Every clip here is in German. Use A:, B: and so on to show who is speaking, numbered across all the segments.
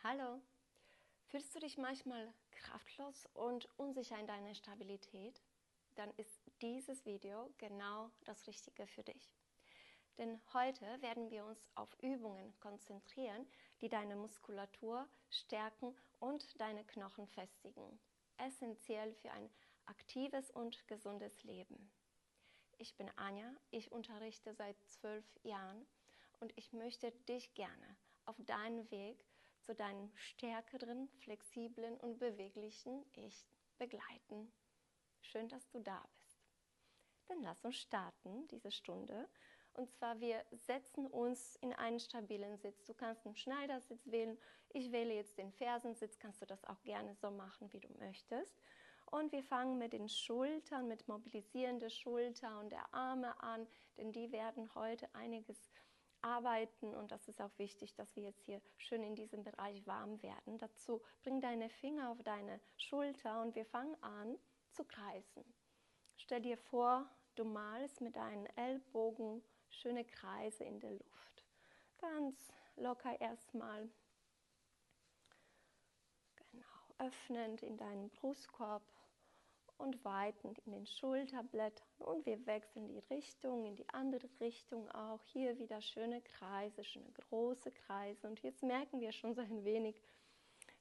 A: Hallo, fühlst du dich manchmal kraftlos und unsicher in deiner Stabilität? Dann ist dieses Video genau das Richtige für dich. Denn heute werden wir uns auf Übungen konzentrieren, die deine Muskulatur stärken und deine Knochen festigen. Essentiell für ein aktives und gesundes Leben. Ich bin Anja, ich unterrichte seit 12 Jahren und ich möchte dich gerne auf deinen Weg zu deinem stärkeren, flexiblen und beweglichen Ich begleiten. Schön, dass du da bist. Dann lass uns starten, diese Stunde. Und zwar, wir setzen uns in einen stabilen Sitz. Du kannst einen Schneidersitz wählen. Ich wähle jetzt den Fersensitz. Kannst du das auch gerne so machen, wie du möchtest. Und wir fangen mit den Schultern, mit mobilisierenden Schultern und der Arme an, denn die werden heute einiges arbeiten und das ist auch wichtig, dass wir jetzt hier schön in diesem Bereich warm werden. Dazu bring deine Finger auf deine Schulter und wir fangen an zu kreisen. Stell dir vor, du malst mit deinen Ellbogen schöne Kreise in der Luft. Ganz locker erstmal. Genau, öffnend in deinen Brustkorb und weitend in den Schulterblättern. Und wir wechseln die Richtung, in die andere Richtung auch. Hier wieder schöne Kreise, schöne große Kreise. Und jetzt merken wir schon so ein wenig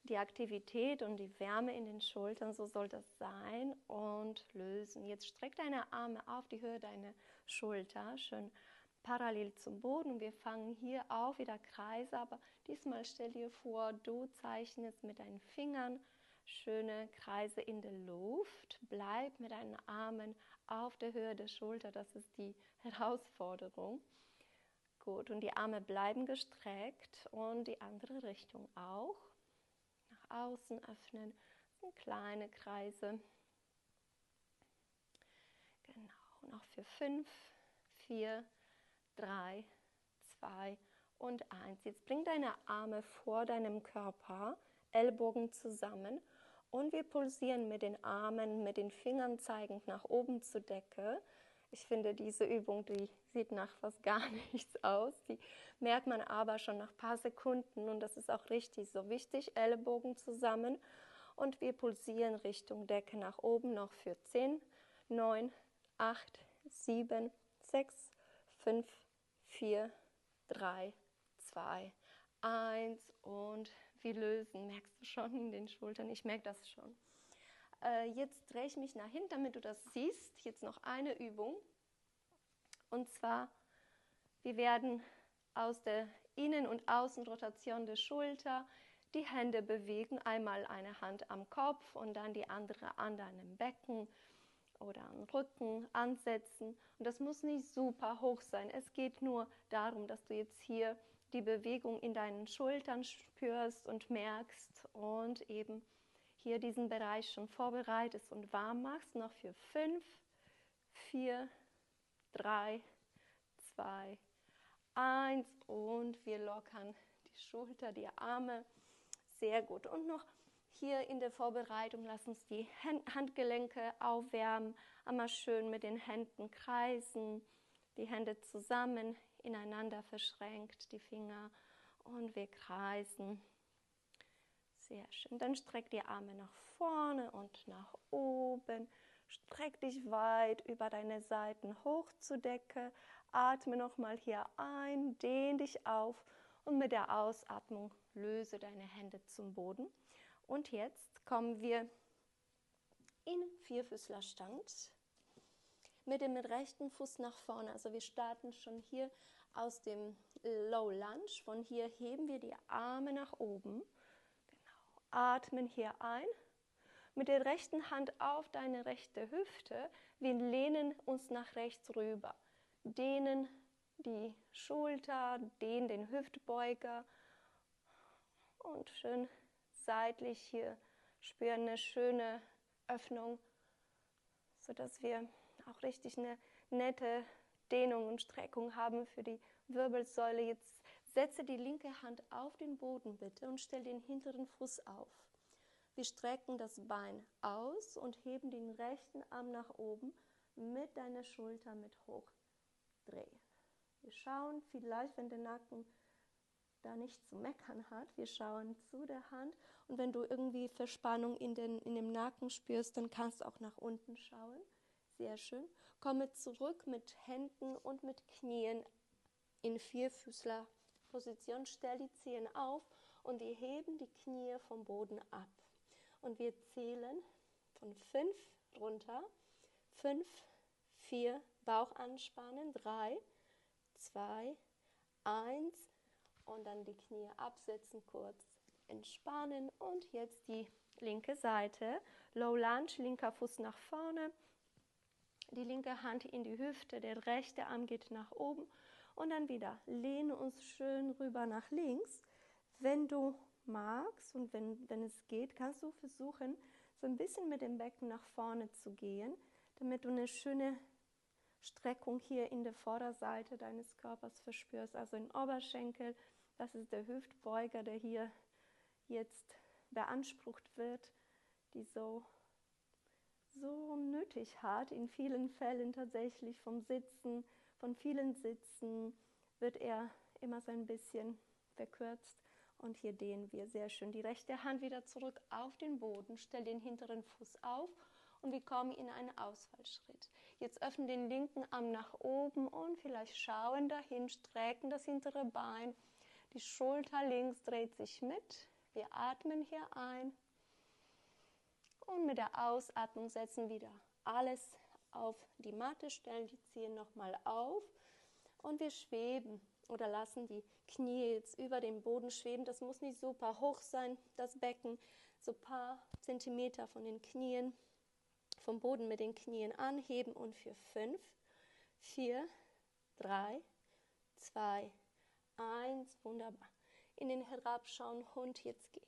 A: die Aktivität und die Wärme in den Schultern. So soll das sein. Und lösen. Jetzt streck deine Arme auf die Höhe deiner Schulter. Schön parallel zum Boden. Und wir fangen hier auch wieder Kreise. Aber diesmal stell dir vor, du zeichnest mit deinen Fingern schöne Kreise in der Luft. Bleib mit deinen Armen auf der Höhe der Schulter. Das ist die Herausforderung. Gut, und die Arme bleiben gestreckt und die andere Richtung auch. Nach außen öffnen. Das sind kleine Kreise. Genau, noch für 5, 4, 3, 2 und 1. Jetzt bring deine Arme vor deinem Körper, Ellbogen zusammen und wir pulsieren mit den Armen, mit den Fingern zeigend nach oben zur Decke. Ich finde diese Übung, die sieht nach fast gar nichts aus. Die merkt man aber schon nach ein paar Sekunden und das ist auch richtig so wichtig. Ellbogen zusammen und wir pulsieren Richtung Decke nach oben noch für 10, 9, 8, 7, 6, 5, 4, 3, 2, 1 und wir lösen. Merkst du schon in den Schultern? Ich merke das schon. Jetzt drehe ich mich nach hinten, damit du das siehst. Jetzt noch eine Übung. Und zwar, wir werden aus der Innen- und Außenrotation der Schulter die Hände bewegen. Einmal eine Hand am Kopf und dann die andere an deinem Becken oder am Rücken ansetzen. Und das muss nicht super hoch sein. Es geht nur darum, dass du jetzt hier die Bewegung in deinen Schultern spürst und merkst und eben hier diesen Bereich schon vorbereitest und warm machst. Noch für 5, 4, 3, 2, 1 und wir lockern die Schulter, die Arme. Sehr gut. Und noch hier in der Vorbereitung, lass uns die Handgelenke aufwärmen. Einmal schön mit den Händen kreisen, die Hände zusammen, ineinander verschränkt, die Finger und wir kreisen. Sehr schön. Dann streck die Arme nach vorne und nach oben. Streck dich weit über deine Seiten hoch zur Decke. Atme nochmal hier ein, dehn dich auf und mit der Ausatmung löse deine Hände zum Boden. Und jetzt kommen wir in Vierfüßlerstand mit dem rechten Fuß nach vorne. Also wir starten schon hier aus dem Low Lunge. Von hier heben wir die Arme nach oben. Genau. Atmen hier ein. Mit der rechten Hand auf deine rechte Hüfte. Wir lehnen uns nach rechts rüber. Dehnen die Schulter, dehnen den Hüftbeuger und schön seitlich hier spüren eine schöne Öffnung, sodass wir auch richtig eine nette Dehnung und Streckung haben für die Wirbelsäule. Jetzt setze die linke Hand auf den Boden bitte und stell den hinteren Fuß auf. Wir strecken das Bein aus und heben den rechten Arm nach oben mit deiner Schulter mit hochdrehen. Wir schauen vielleicht, wenn der Nacken da nicht zu meckern hat. Wir schauen zu der Hand und wenn du irgendwie Verspannung in dem Nacken spürst, dann kannst du auch nach unten schauen. Sehr schön. Komme zurück mit Händen und mit Knien in Vierfüßlerposition. Stell die Zehen auf und wir heben die Knie vom Boden ab. Und wir zählen von 5 runter. 5, 4, Bauch anspannen. 3, 2, 1 und dann die Knie absetzen, kurz entspannen. Und jetzt die linke Seite. Low Lunge, linker Fuß nach vorne. Die linke Hand in die Hüfte, der rechte Arm geht nach oben und dann wieder lehne uns schön rüber nach links. Wenn du magst und wenn es geht, kannst du versuchen, so ein bisschen mit dem Becken nach vorne zu gehen, damit du eine schöne Streckung hier in der Vorderseite deines Körpers verspürst, also im Oberschenkel. Das ist der Hüftbeuger, der hier jetzt beansprucht wird, die so nötig hat, in vielen Fällen tatsächlich vom Sitzen, von vielen Sitzen wird er immer so ein bisschen verkürzt und hier dehnen wir sehr schön. Die rechte Hand wieder zurück auf den Boden, stell den hinteren Fuß auf und wir kommen in einen Ausfallschritt. Jetzt öffnen den linken Arm nach oben und vielleicht schauen dahin, strecken das hintere Bein, die Schulter links dreht sich mit, wir atmen hier ein. Und mit der Ausatmung setzen wieder alles auf die Matte, stellen die Zehen nochmal auf und wir schweben oder lassen die Knie jetzt über dem Boden schweben. Das muss nicht super hoch sein, das Becken, so ein paar Zentimeter von den Knien, vom Boden mit den Knien anheben und für 5, 4, 3, 2, 1, wunderbar. In den herabschauenden Hund jetzt gehen.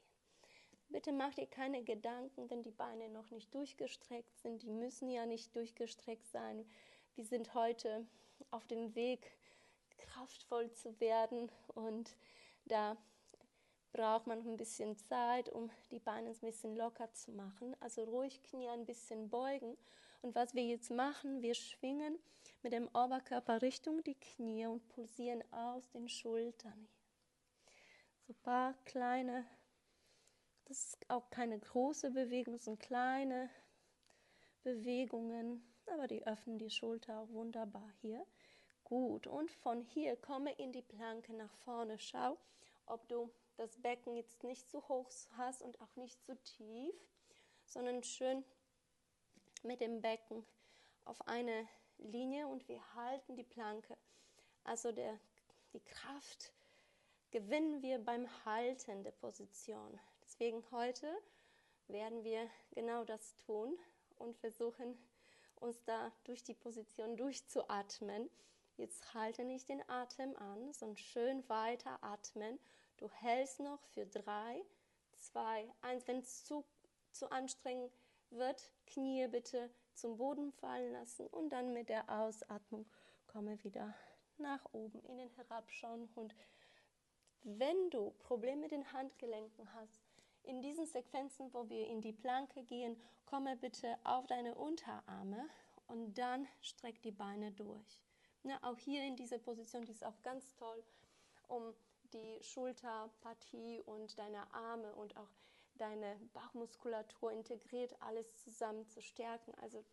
A: Bitte mach dir keine Gedanken, wenn die Beine noch nicht durchgestreckt sind. Die müssen ja nicht durchgestreckt sein. Wir sind heute auf dem Weg, kraftvoll zu werden. Und da braucht man ein bisschen Zeit, um die Beine ein bisschen locker zu machen. Also ruhig Knie ein bisschen beugen. Und was wir jetzt machen, wir schwingen mit dem Oberkörper Richtung die Knie und pulsieren aus den Schultern. So ein paar kleine. Das ist auch keine große Bewegung, das sind kleine Bewegungen, aber die öffnen die Schulter auch wunderbar hier. Gut, und von hier komme in die Planke nach vorne. Schau, ob du das Becken jetzt nicht zu hoch hast und auch nicht zu tief, sondern schön mit dem Becken auf eine Linie und wir halten die Planke. Also die Kraft gewinnen wir beim Halten der Position. Deswegen heute werden wir genau das tun und versuchen, uns da durch die Position durchzuatmen. Jetzt halte nicht den Atem an, sondern schön weiter atmen. Du hältst noch für 3, 2, 1. Wenn es zu anstrengend wird, Knie bitte zum Boden fallen lassen und dann mit der Ausatmung komme wieder nach oben in den herabschauenden Hund. Wenn du Probleme mit den Handgelenken hast, in diesen Sequenzen, wo wir in die Planke gehen, komme bitte auf deine Unterarme und dann streck die Beine durch. Auch hier in dieser Position, die ist auch ganz toll, um die Schulterpartie und deine Arme und auch deine Bauchmuskulatur integriert alles zusammen zu stärken. Also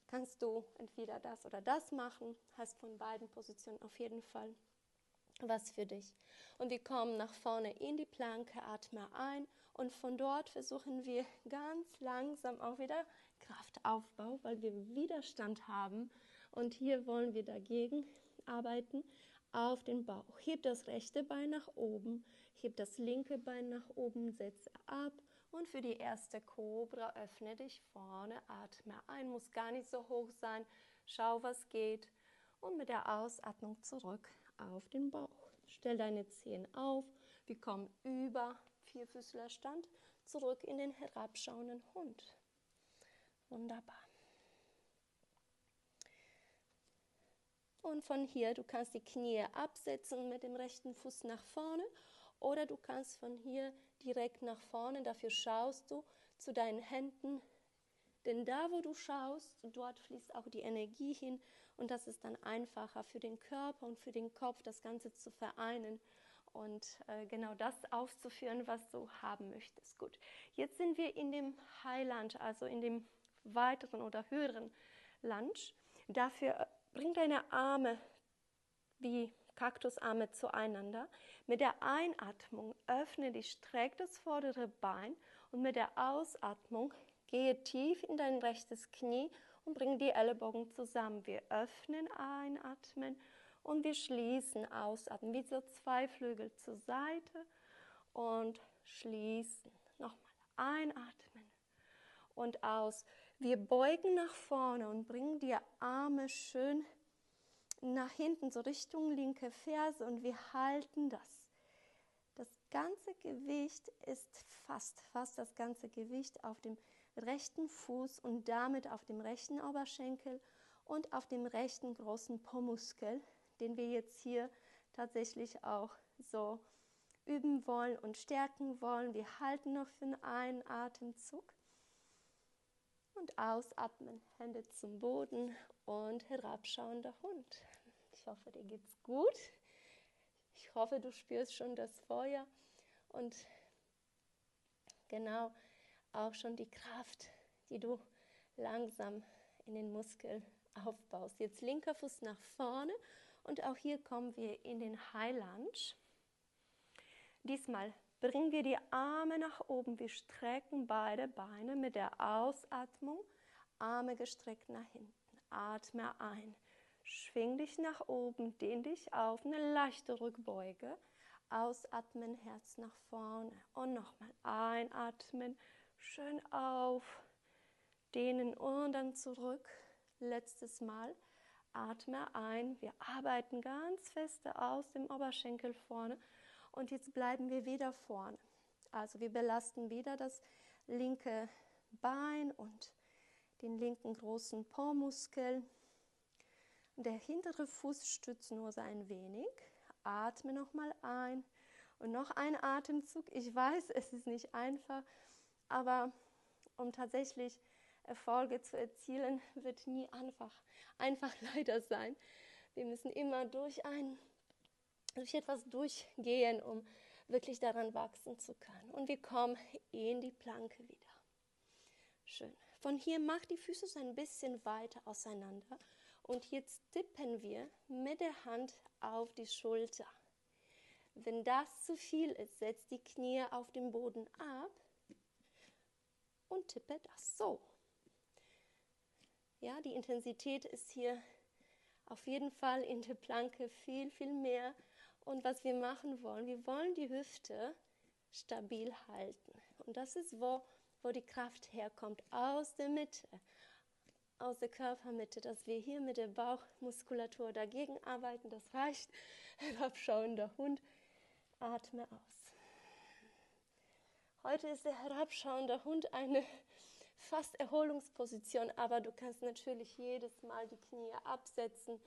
A: kannst du entweder das oder das machen, hast von beiden Positionen auf jeden Fall was für dich. Und wir kommen nach vorne in die Planke, atme ein und von dort versuchen wir ganz langsam auch wieder Kraftaufbau, weil wir Widerstand haben und hier wollen wir dagegen arbeiten auf den Bauch. Heb das rechte Bein nach oben, heb das linke Bein nach oben, setze ab und für die erste Kobra öffne dich vorne, atme ein, muss gar nicht so hoch sein, schau was geht und mit der Ausatmung zurück auf den Bauch. Stell deine Zehen auf. Wir kommen über Vierfüßlerstand zurück in den herabschauenden Hund. Wunderbar. Und von hier, du kannst die Knie absetzen mit dem rechten Fuß nach vorne oder du kannst von hier direkt nach vorne. Dafür schaust du zu deinen Händen. Denn da, wo du schaust, dort fließt auch die Energie hin und das ist dann einfacher für den Körper und für den Kopf, das Ganze zu vereinen. und genau das auszuführen, was du haben möchtest. Gut, jetzt sind wir in dem High Lunge, also in dem weiteren oder höheren Lunge. Dafür bring deine Arme wie Kaktusarme zueinander. Mit der Einatmung öffne dich, streck das vordere Bein und mit der Ausatmung gehe tief in dein rechtes Knie und bring die Ellenbogen zusammen. Wir öffnen, einatmen und wir schließen, ausatmen, wie so zwei Flügel zur Seite und schließen. Nochmal einatmen und aus. Wir beugen nach vorne und bringen die Arme schön nach hinten, so Richtung linke Ferse und wir halten das. Das ganze Gewicht ist fast das ganze Gewicht auf dem rechten Fuß und damit auf dem rechten Oberschenkel und auf dem rechten großen Po-Muskel, den wir jetzt hier tatsächlich auch so üben wollen und stärken wollen. Wir halten noch für einen Atemzug und ausatmen, Hände zum Boden und herabschauender Hund. Ich hoffe, dir geht's gut. Ich hoffe, du spürst schon das Feuer und genau auch schon die Kraft, die du langsam in den Muskel aufbaust. Jetzt linker Fuß nach vorne und auch hier kommen wir in den High Lunge. Diesmal bringen wir die Arme nach oben. Wir strecken beide Beine mit der Ausatmung. Arme gestreckt nach hinten. Atme ein. Schwing dich nach oben, dehn dich auf, eine leichte Rückbeuge. Ausatmen, Herz nach vorne. Und nochmal einatmen, schön auf, dehnen und dann zurück. Letztes Mal. Atme ein. Wir arbeiten ganz feste aus dem Oberschenkel vorne. Und jetzt bleiben wir wieder vorne. Also wir belasten wieder das linke Bein und den linken großen Po-Muskel. Der hintere Fuß stützt nur so ein wenig. Atme nochmal ein und noch ein Atemzug. Ich weiß, es ist nicht einfach, aber um tatsächlich Erfolge zu erzielen, wird nie einfach leider sein. Wir müssen immer durch etwas durchgehen, um wirklich daran wachsen zu können. Und wir kommen in die Planke wieder. Schön. Von hier mach die Füße so ein bisschen weiter auseinander. Und jetzt tippen wir mit der Hand auf die Schulter. Wenn das zu viel ist, setz die Knie auf den Boden ab und tippe das so. Ja, die Intensität ist hier auf jeden Fall in der Planke viel, viel mehr. Und was wir machen wollen, wir wollen die Hüfte stabil halten. Und das ist, wo die Kraft herkommt, aus der Mitte, aus der Körpermitte, dass wir hier mit der Bauchmuskulatur dagegen arbeiten. Das reicht. Herabschauender Hund. Atme aus. Heute ist der herabschauende Hund eine fast Erholungsposition, aber du kannst natürlich jedes Mal die Knie absetzen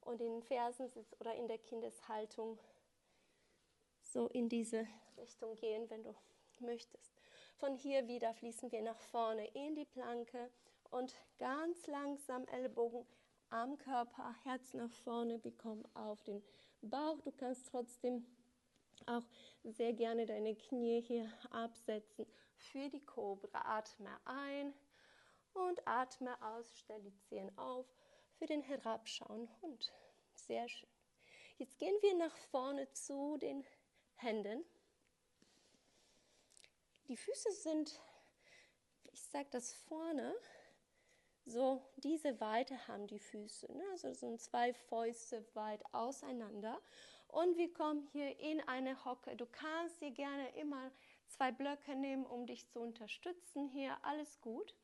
A: und in den Fersensitz oder in der Kindeshaltung so in diese Richtung gehen, wenn du möchtest. Von hier wieder fließen wir nach vorne in die Planke und ganz langsam Ellbogen am Körper, Herz nach vorne, wir kommen auf den Bauch. Du kannst trotzdem auch sehr gerne deine Knie hier absetzen für die Kobra. Atme ein und atme aus, stell die Zehen auf für den herabschauenden Hund. Sehr schön. Jetzt gehen wir nach vorne zu den Händen. Die Füße sind, ich sage das vorne, so diese Weite haben die Füße, ne? Also so 2 Fäuste weit auseinander. Und wir kommen hier in eine Hocke. Du kannst hier gerne immer 2 Blöcke nehmen, um dich zu unterstützen. Hier alles gut.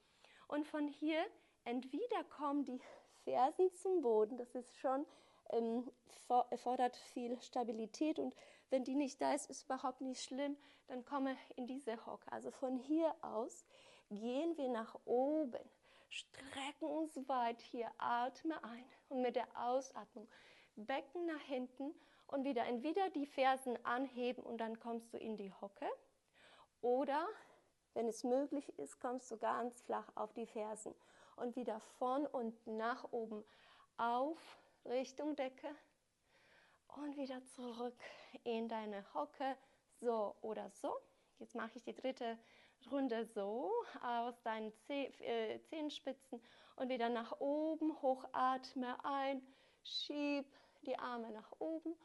A: Und von hier entweder kommen die Fersen zum Boden. Das ist schon, erfordert viel Stabilität. Und wenn die nicht da ist, ist überhaupt nicht schlimm. Dann komme in diese Hocke. Also von hier aus gehen wir nach oben. Strecken uns weit hier, atme ein und mit der Ausatmung Becken nach hinten und wieder entweder die Fersen anheben und dann kommst du in die Hocke oder, wenn es möglich ist, kommst du ganz flach auf die Fersen und wieder von unten nach oben auf Richtung Decke Und wieder zurück in deine Hocke, so oder so. Jetzt mache ich die dritte Runde so, aus deinen Zehenspitzen und wieder nach oben, hochatme ein, schieb die Arme nach oben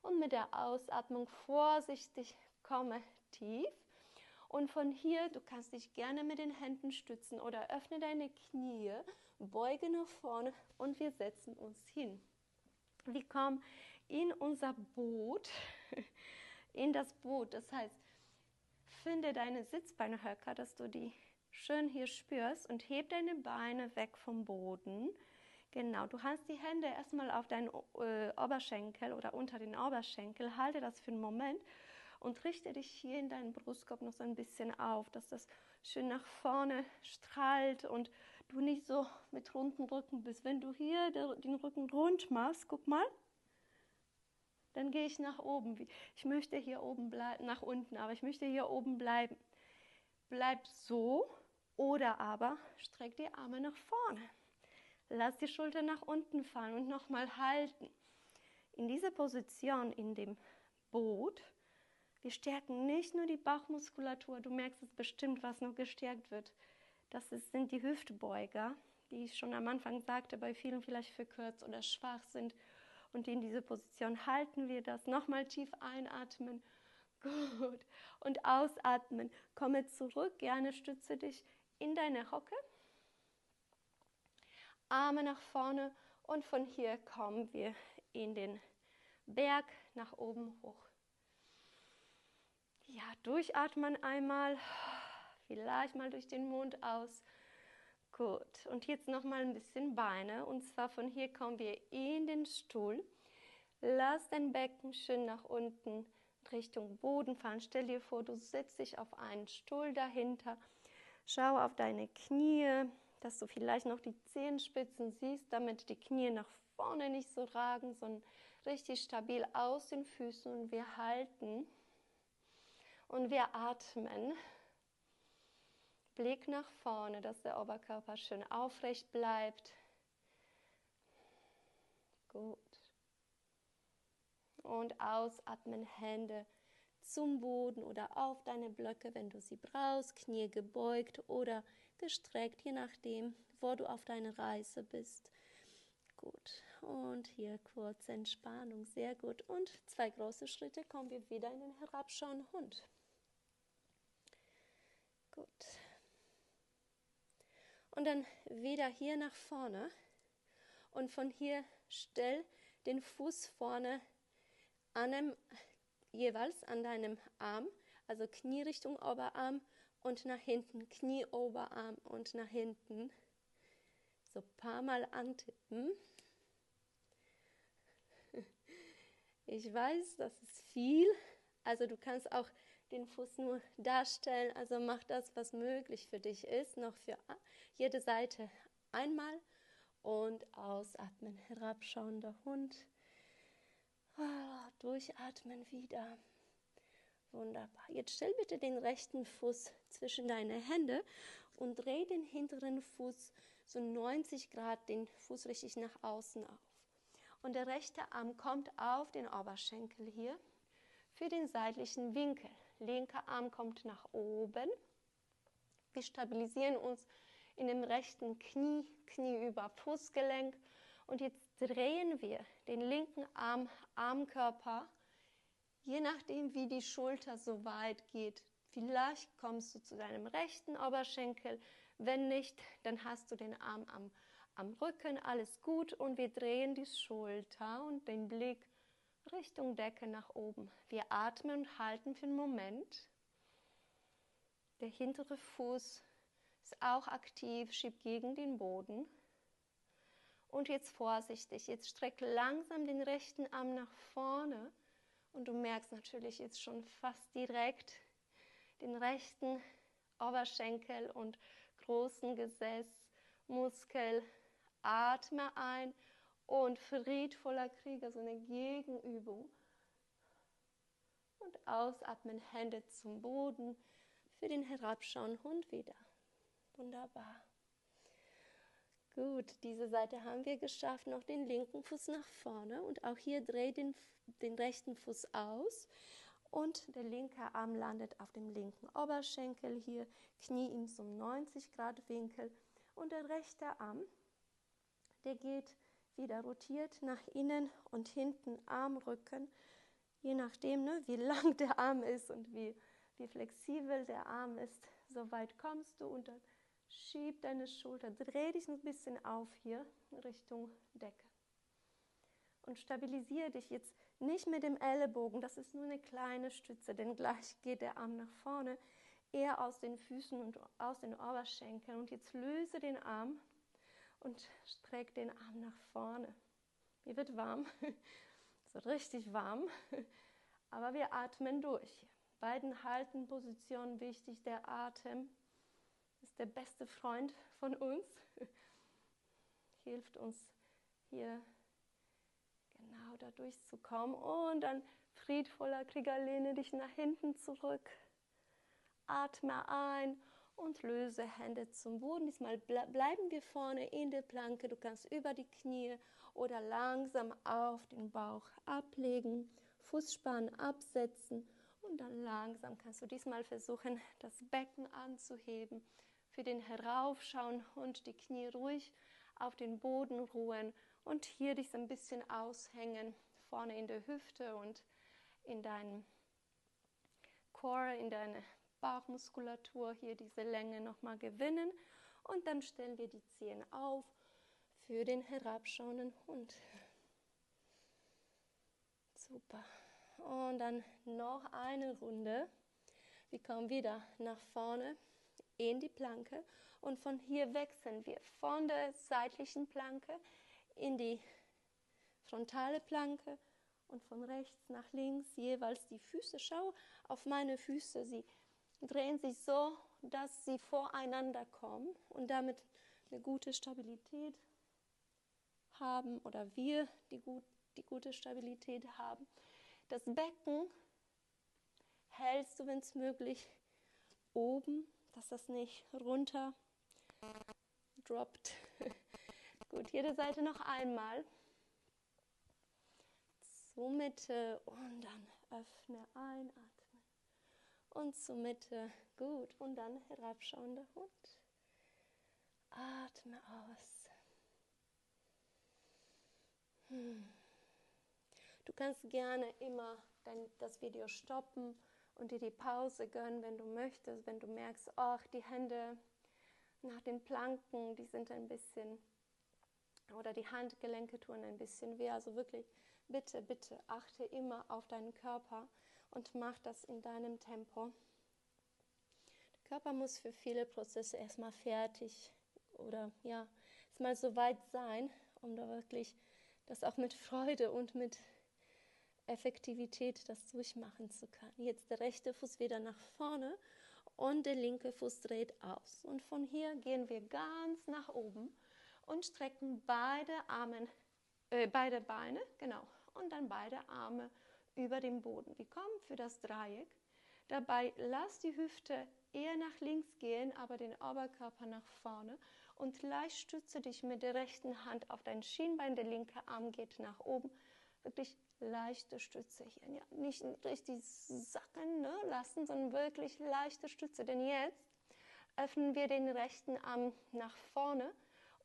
A: und mit der Ausatmung vorsichtig komme tief. Und von hier, du kannst dich gerne mit den Händen stützen oder öffne deine Knie, beuge nach vorne und wir setzen uns hin. Wir kommen in unser Boot, in das Boot. Das heißt, finde deine Sitzbeinhöcker, dass du die schön hier spürst und heb deine Beine weg vom Boden. Genau, du hast die Hände erstmal auf deinen Oberschenkel oder unter den Oberschenkel. Halte das für einen Moment und richte dich hier in deinen Brustkorb noch so ein bisschen auf, dass das schön nach vorne strahlt und du nicht so mit runden Rücken bist. Wenn du hier den Rücken rund machst, guck mal, dann gehe ich nach oben. Ich möchte hier oben bleiben, nach unten, aber ich möchte hier oben bleiben. Bleib so oder aber streck die Arme nach vorne. Lass die Schulter nach unten fallen und nochmal halten. In dieser Position, in dem Boot, wir stärken nicht nur die Bauchmuskulatur, du merkst es bestimmt, was noch gestärkt wird. Sind die Hüftbeuger, die ich schon am Anfang sagte, bei vielen vielleicht verkürzt oder schwach sind. Und in dieser Position halten wir das. Nochmal tief einatmen. Gut. Und ausatmen. Komme zurück. Gerne stütze dich in deine Hocke. Arme nach vorne. Und von hier kommen wir in den Berg nach oben hoch. Ja, durchatmen einmal. Vielleicht mal durch den Mund aus. Gut, und jetzt nochmal ein bisschen Beine, und zwar von hier kommen wir in den Stuhl. Lass dein Becken schön nach unten Richtung Boden fallen. Stell dir vor, du setzt dich auf einen Stuhl dahinter. Schau auf deine Knie, dass du vielleicht noch die Zehenspitzen siehst, damit die Knie nach vorne nicht so ragen, sondern richtig stabil aus den Füßen. Und wir halten und wir atmen. Blick nach vorne, dass der Oberkörper schön aufrecht bleibt. Gut. Und ausatmen, Hände zum Boden oder auf deine Blöcke, wenn du sie brauchst. Knie gebeugt oder gestreckt, je nachdem, wo du auf deiner Reise bist. Gut. Und hier kurze Entspannung. Sehr gut. Und 2 große Schritte, kommen wir wieder in den herabschauenden Hund. Gut. Und dann wieder hier nach vorne und von hier stell den Fuß vorne jeweils an deinem Arm, also Knie Richtung Oberarm und nach hinten, Knie, Oberarm und nach hinten. So ein paar Mal antippen. Ich weiß, das ist viel, also du kannst auch den Fuß nur darstellen, also mach das, was möglich für dich ist, noch für jede Seite einmal und ausatmen, herabschauender Hund, durchatmen wieder, wunderbar. Jetzt stell bitte den rechten Fuß zwischen deine Hände und dreh den hinteren Fuß so 90 Grad, den Fuß richtig nach außen auf. Und der rechte Arm kommt auf den Oberschenkel hier für den seitlichen Winkel. Linker Arm kommt nach oben. Wir stabilisieren uns in dem rechten Knie, Knie über Fußgelenk. Und jetzt drehen wir den linken Arm, Armkörper, je nachdem wie die Schulter so weit geht. Vielleicht kommst du zu deinem rechten Oberschenkel. Wenn nicht, dann hast du den Arm am Rücken, alles gut. Und wir drehen die Schulter und den Blick Richtung Decke nach oben. Wir atmen und halten für einen Moment. Der hintere Fuß ist auch aktiv, schiebt gegen den Boden. Und jetzt vorsichtig, jetzt streck langsam den rechten Arm nach vorne. Und du merkst natürlich jetzt schon fast direkt den rechten Oberschenkel und großen Gesäßmuskel. Atme ein. Und friedvoller Krieger, so eine Gegenübung. Und ausatmen, Hände zum Boden für den herabschauenden Hund wieder. Wunderbar. Gut, diese Seite haben wir geschafft. Noch den linken Fuß nach vorne und auch hier dreh den rechten Fuß aus und der linke Arm landet auf dem linken Oberschenkel hier, Knie in zum 90-Grad-Winkel und der rechte Arm, der geht wieder rotiert nach innen und hinten Armrücken, je nachdem, ne, wie lang der Arm ist und wie flexibel der Arm ist, so weit kommst du und dann schieb deine Schulter, dreh dich ein bisschen auf hier Richtung Decke. Und stabilisiere dich jetzt nicht mit dem Ellenbogen, das ist nur eine kleine Stütze, denn gleich geht der Arm nach vorne, eher aus den Füßen und aus den Oberschenkeln. Und jetzt löse den Arm und streck den Arm nach vorne. Mir wird warm, so richtig warm, aber wir atmen durch. Beiden Haltenpositionen wichtig, der Atem ist der beste Freund von uns, hilft uns hier genau da durchzukommen und dann friedvoller Krieger, lehne dich nach hinten zurück, atme ein und löse Hände zum Boden. Diesmal bleiben wir vorne in der Planke, du kannst über die Knie oder langsam auf den Bauch ablegen, Fußspann absetzen und dann langsam kannst du diesmal versuchen, das Becken anzuheben, für den Heraufschauen und die Knie ruhig auf den Boden ruhen und hier dich so ein bisschen aushängen, vorne in der Hüfte und in deinem Core, in deine Bauchmuskulatur, hier diese Länge nochmal gewinnen und dann stellen wir die Zehen auf für den herabschauenden Hund. Super. Und dann noch eine Runde. Wir kommen wieder nach vorne in die Planke und von hier wechseln wir von der seitlichen Planke in die frontale Planke und von rechts nach links jeweils die Füße. Schau auf meine Füße, sie drehen sich so, dass sie voreinander kommen und damit eine gute Stabilität haben oder wir die gute Stabilität haben. Das Becken hältst du, wenn es möglich, oben, dass das nicht runter droppt. Gut, jede Seite noch einmal. Zur Mitte und dann öffne, einatmen. Und zur Mitte, gut. Und dann herabschauender Hund. Atme aus. Du kannst gerne immer das Video stoppen und dir die Pause gönnen, wenn du möchtest, wenn du merkst, ach, die Hände nach den Planken, die sind ein bisschen, oder die Handgelenke tun ein bisschen weh. Also wirklich, bitte, bitte, achte immer auf deinen Körper und mach das in deinem Tempo. Der Körper muss für viele Prozesse erstmal fertig oder ja, erstmal so weit sein, um da wirklich das auch mit Freude und mit Effektivität das durchmachen zu können. Jetzt der rechte Fuß wieder nach vorne und der linke Fuß dreht aus. Und von hier gehen wir ganz nach oben und strecken beide Beine, genau, und dann beide Arme über den Boden. Wir kommen für das Dreieck. Dabei lass die Hüfte eher nach links gehen, aber den Oberkörper nach vorne und leicht stütze dich mit der rechten Hand auf dein Schienbein. Der linke Arm geht nach oben. Wirklich leichte Stütze hier. Ja, nicht richtig sacken lassen, sondern wirklich leichte Stütze. Denn jetzt öffnen wir den rechten Arm nach vorne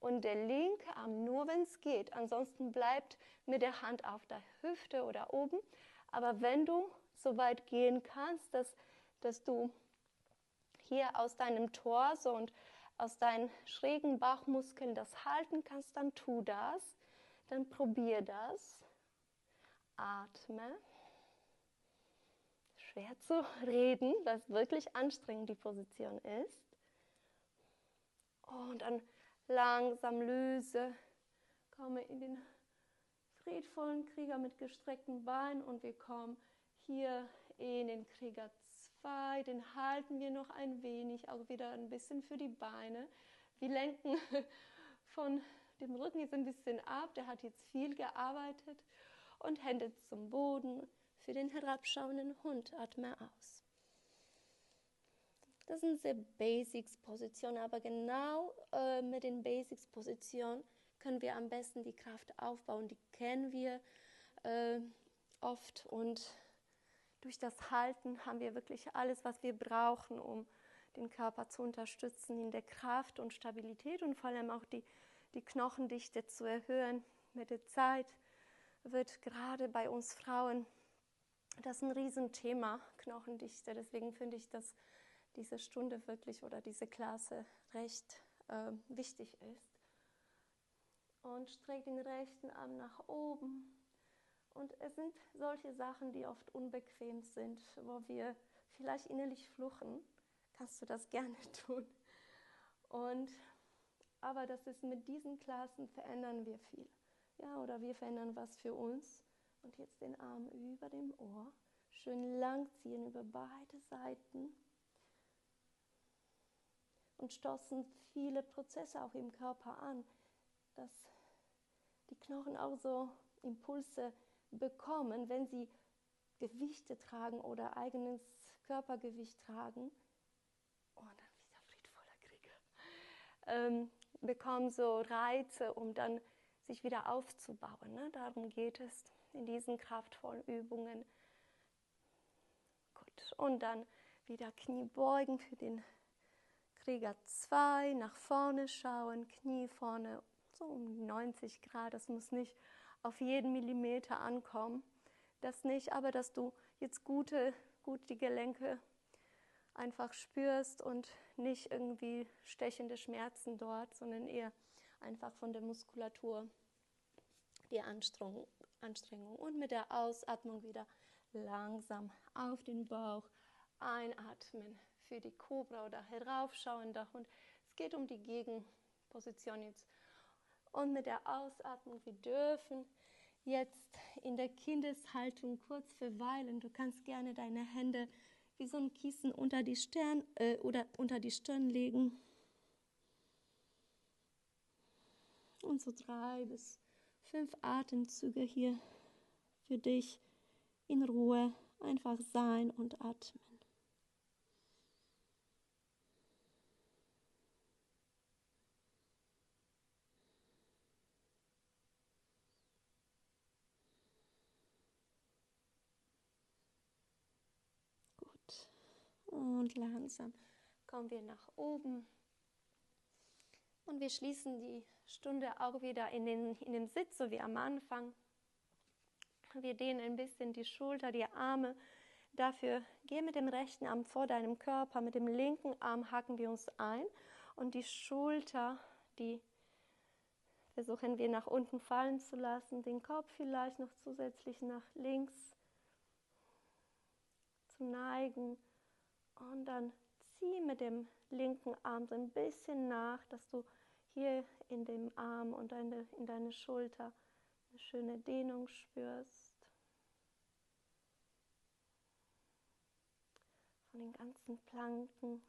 A: und der linke Arm nur, wenn es geht. Ansonsten bleibt mit der Hand auf der Hüfte oder oben. Aber wenn du so weit gehen kannst, dass du hier aus deinem Torso und aus deinen schrägen Bauchmuskeln das halten kannst, dann tu das. Dann probier das. Atme. Schwer zu reden, weil es wirklich anstrengend die Position ist. Und dann langsam löse. Komme in den friedvollen Krieger mit gestreckten Beinen und wir kommen hier in den Krieger 2. Den halten wir noch ein wenig, auch wieder ein bisschen für die Beine. Wir lenken von dem Rücken jetzt ein bisschen ab, der hat jetzt viel gearbeitet. Und Hände zum Boden für den herabschauenden Hund. Atme aus. Das sind sehr Basics-Positionen, aber genau mit den Basics-Positionen können wir am besten die Kraft aufbauen. Die kennen wir oft und durch das Halten haben wir wirklich alles, was wir brauchen, um den Körper zu unterstützen in der Kraft und Stabilität und vor allem auch die Knochendichte zu erhöhen. Mit der Zeit wird gerade bei uns Frauen das ein Riesenthema, Knochendichte. Deswegen finde ich, dass diese Stunde wirklich oder diese Klasse recht wichtig ist. Und streck den rechten Arm nach oben. Und es sind solche Sachen, die oft unbequem sind, wo wir vielleicht innerlich fluchen. Kannst du das gerne tun. Aber das ist mit diesen Klassen verändern wir viel. Ja, oder wir verändern was für uns. Und jetzt den Arm über dem Ohr. Schön lang ziehen über beide Seiten. Und stoßen viele Prozesse auch im Körper an, dass die Knochen auch so Impulse bekommen, wenn sie Gewichte tragen oder eigenes Körpergewicht tragen. Oh, dann wieder friedvoller Krieger. Bekommen so Reize, um dann sich wieder aufzubauen. Ne? Darum geht es in diesen kraftvollen Übungen. Gut, und dann wieder Knie beugen für den Krieger 2, nach vorne schauen, Knie vorne, so um 90 Grad, das muss nicht auf jeden Millimeter ankommen, das nicht, aber dass du jetzt gut die Gelenke einfach spürst und nicht irgendwie stechende Schmerzen dort, sondern eher einfach von der Muskulatur die Anstrengung. Und mit der Ausatmung wieder langsam auf den Bauch einatmen für die Kobra oder heraufschauender Hund. Es geht um die Gegenposition jetzt. Und mit der Ausatmung, wir dürfen jetzt in der Kindeshaltung kurz verweilen. Du kannst gerne deine Hände wie so ein Kissen unter die Stirn legen. Und so 3 bis 5 Atemzüge hier für dich in Ruhe einfach sein und atmen. Gut. Und langsam kommen wir nach oben. Und wir schließen die Stunde auch wieder in dem Sitz, so wie am Anfang. Wir dehnen ein bisschen die Schulter, die Arme. Dafür geh mit dem rechten Arm vor deinem Körper, mit dem linken Arm haken wir uns ein. Und die Schulter, die versuchen wir nach unten fallen zu lassen. Den Kopf vielleicht noch zusätzlich nach links zu neigen. Und dann zieh mit dem linken Arm so ein bisschen nach, dass du hier in dem Arm und in deine Schulter eine schöne Dehnung spürst. Von den ganzen Planken.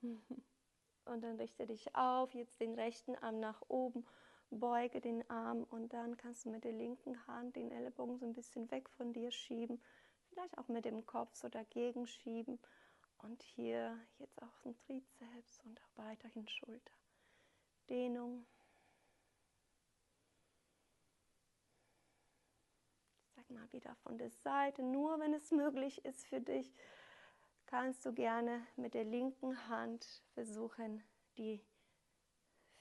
A: Und dann richte dich auf, jetzt den rechten Arm nach oben, beuge den Arm und dann kannst du mit der linken Hand den Ellenbogen so ein bisschen weg von dir schieben, vielleicht auch mit dem Kopf so dagegen schieben und hier jetzt auch ein Trizeps und auch weiterhin Schulter. Dehnung. Sag mal wieder von der Seite, nur wenn es möglich ist für dich, kannst du gerne mit der linken Hand versuchen, die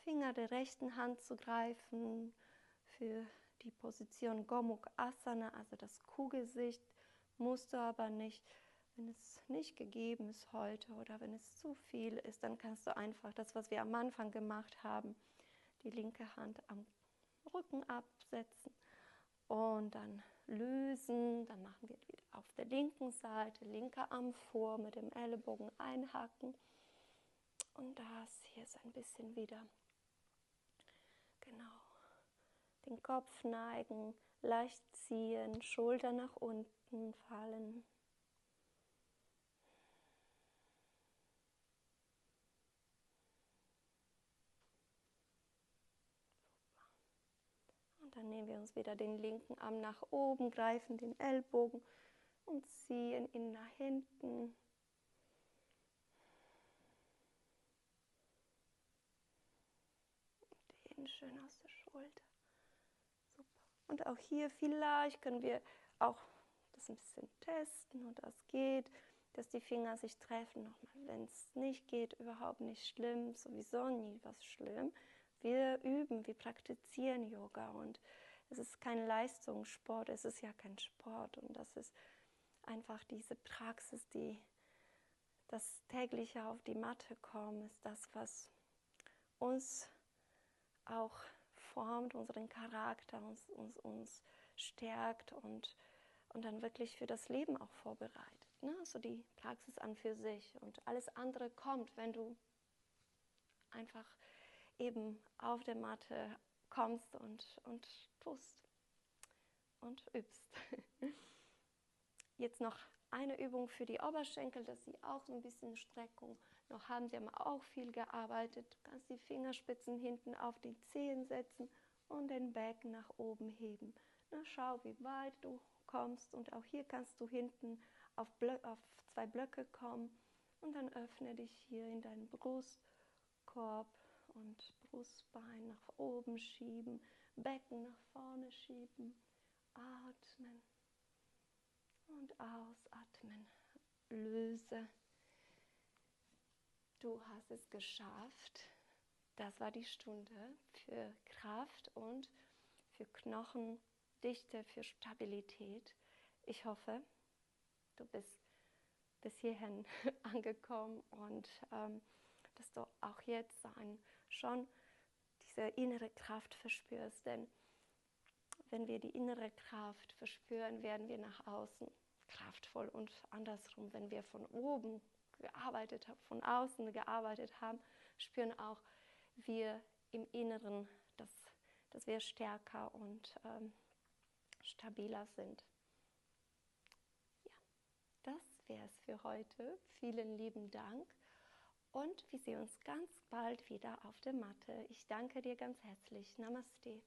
A: Finger der rechten Hand zu greifen für die Position Gomukh Asana, also das Kuhgesicht, musst du aber nicht. Wenn es nicht gegeben ist heute oder wenn es zu viel ist, dann kannst du einfach das, was wir am Anfang gemacht haben, die linke Hand am Rücken absetzen und dann lösen. Dann machen wir wieder auf der linken Seite, linker Arm vor, mit dem Ellenbogen einhaken und das hier ist ein bisschen wieder. Genau. Den Kopf neigen, leicht ziehen, Schulter nach unten fallen. Und dann nehmen wir uns wieder den linken Arm nach oben, greifen den Ellbogen und ziehen ihn nach hinten. schön aus der Schulter. Super. Und auch hier vielleicht können wir auch das ein bisschen testen und das geht, dass die Finger sich treffen. Nochmal, wenn es nicht geht, überhaupt nicht schlimm, sowieso nie was schlimm. Wir üben, wir praktizieren Yoga und es ist kein Leistungssport, es ist ja kein Sport und das ist einfach diese Praxis, das tägliche auf die Matte kommen, ist das, was uns auch formt, unseren Charakter, uns stärkt und dann wirklich für das Leben auch vorbereitet. Ne? So die Praxis an für sich und alles andere kommt, wenn du einfach eben auf der Matte kommst und tust und übst. Jetzt noch eine Übung für die Oberschenkel, dass sie auch so ein bisschen Streckung noch haben. Sie haben auch viel gearbeitet. Du kannst die Fingerspitzen hinten auf die Zehen setzen und den Becken nach oben heben. Na, schau, wie weit du kommst und auch hier kannst du hinten auf 2 Blöcke kommen und dann öffne dich hier in deinen Brustkorb und Brustbein nach oben schieben, Becken nach vorne schieben, atmen und ausatmen. Löse. Du hast es geschafft. Das war die Stunde für Kraft und für Knochendichte, für Stabilität. Ich hoffe, du bist bis hierhin angekommen und dass du auch jetzt schon diese innere Kraft verspürst. Denn wenn wir die innere Kraft verspüren, werden wir nach außen kraftvoll und andersrum, wenn wir von oben gearbeitet haben, von außen gearbeitet haben, spüren auch wir im Inneren, dass wir stärker und stabiler sind. Ja, das wäre es für heute. Vielen lieben Dank und wir sehen uns ganz bald wieder auf der Matte. Ich danke dir ganz herzlich. Namaste.